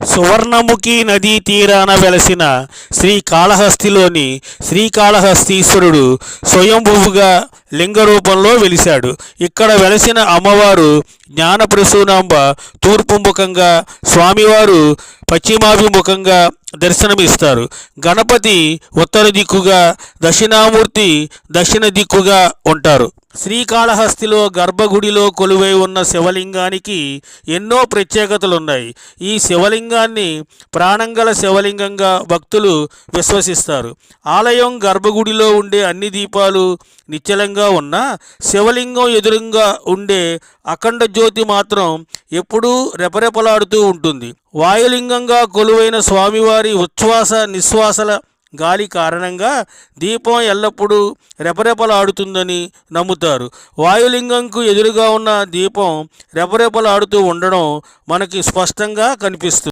సువర్ణముఖి నదీ తీరాన వెలసిన శ్రీకాళహస్తిలోని శ్రీకాళహస్తీశ్వరుడు స్వయంభువుగా లింగ రూపంలో వెలిశాడు. ఇక్కడ వెలసిన అమ్మవారు జ్ఞానప్రసూనాంబ తూర్పు ముఖంగా, స్వామివారు పశ్చిమాభిముఖంగా దర్శనమిస్తారు. గణపతి ఉత్తర దిక్కుగా, దక్షిణామూర్తి దక్షిణ దిక్కుగా ఉంటారు. శ్రీకాళహస్తిలో గర్భగుడిలో కొలువై ఉన్న శివలింగానికి ఎన్నో ప్రత్యేకతలున్నాయి. ఈ శివలింగాన్ని ప్రాణంగల శివలింగంగా భక్తులు విశ్వసిస్తారు. ఆలయం గర్భగుడిలో ఉండే అన్ని దీపాలు నిశ్చలంగా ఉన్నా శివలింగం ఎదురుగా ఉండే అఖండ జ్యోతి మాత్రం ఎప్పుడూ రెపరెపలాడుతూ ఉంటుంది. వాయులింగంగా కొలువైన స్వామివారి ఉచ్ఛ్వాస నిశ్వాసల గాలి కారణంగా దీపం ఎల్లప్పుడూ రెపరెపలాడుతుందని నమ్ముతారు. వాయులింగంకు ఎదురుగా ఉన్న దీపం రెపరెపలాడుతూ ఉండడం మనకి స్పష్టంగా కనిపిస్తుంది.